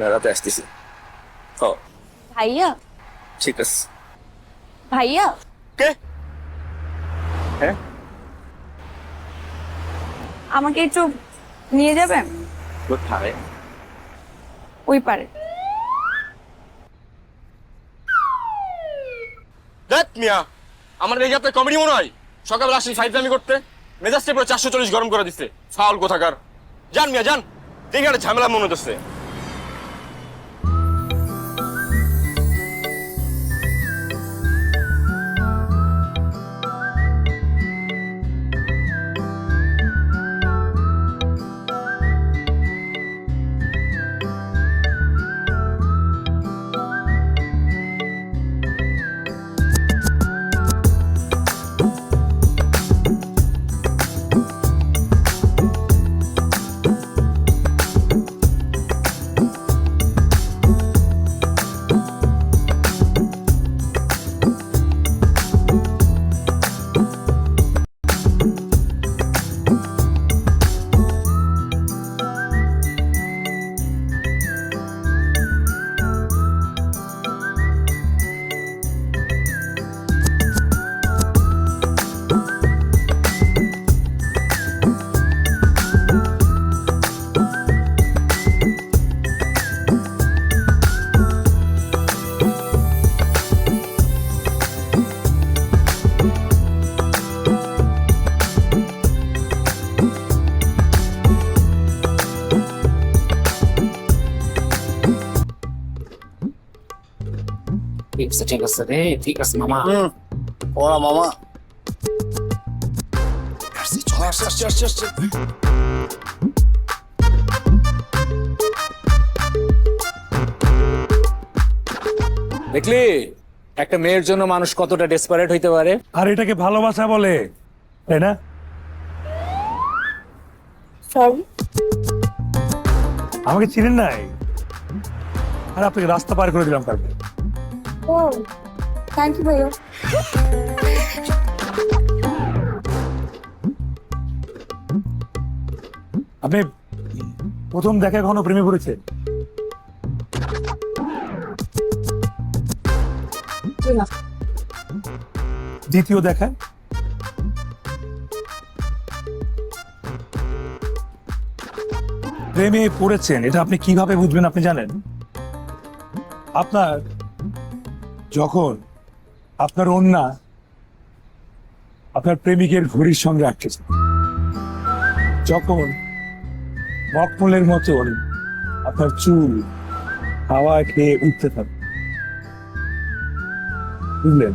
না, রাতে আসতেছি। হ, ভাইয়া ঠিক আছে। ভাইয়া কে? হ্যাঁ, আমাকে একটু নিয়ে যাবেন কোথায়? ওই পারে। দেখ মিয়া, আমার দেখে আপনার কমেডি মনে হয়? সকালে আসি ফাইজলামি করতে, মেজাজটা পুরো 440 গরম করে দিচ্ছে। ফাউল কোথাকার। যান মিয়া যান, দেখে একটা ঝামেলা মনে হচ্ছে। ঠিক আছে রে, ঠিক আছে মামা। ওরা মামা আসছি, চল, আসছি, আসছি, আসছি, আসছি। দেখলি একটা মেয়ের জন্য মানুষ কতটা ডেসপারেট হইতে পারে। আর এটাকে ভালোবাসা বলে, তাই না? সরি। আমাকে চিনেন নাই, আর আপনাকে রাস্তা পার করে দিলাম কালকে। ও থ্যাংক ইউ ভাইয়া। আপনি প্রথম দেখা কখনো প্রেমে পড়েছে? দ্বিতীয় দেখা? প্রেমে পড়েছেন এটা আপনি কিভাবে বুঝবেন আপনি জানেন? আপনার যখন আপনার অন্যা আপনার প্রেমিকের ঘড়ির সঙ্গে আটকেছে, যখন মকমলের মতন আপনার চুল হাওয়া খেয়ে উঠতে থাকে, বুঝলেন?